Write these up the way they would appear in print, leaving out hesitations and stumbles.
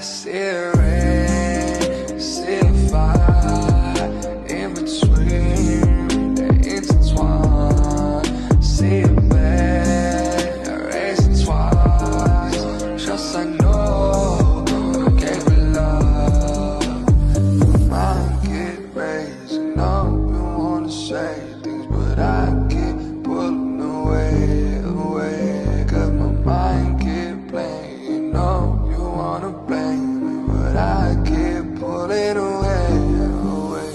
see it rain, see it fire, in between, they intertwine. See it bad, erase it twice. Just I know, I gave it love. Mind get raised, you know you wanna say things, but I keep pulling away, away. Cause my mind get playing, you know you wanna blame me, but I keep pulling away, away.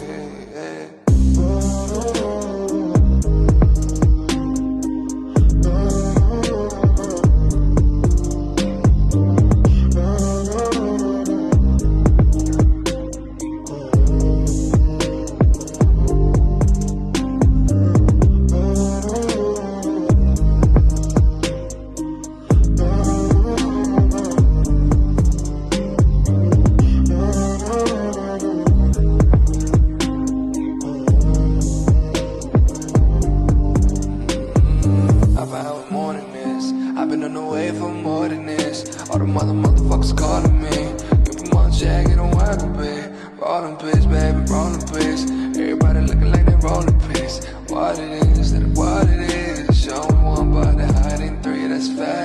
I've been on the way for more than this. All the motherfuckers calling me. Give them all check, it don't work a bit. Rollin' piss, baby, rollin' piss. Everybody looking like they rollin' piss. What it is, that what it is. Show one, but they hiding three, that's fact.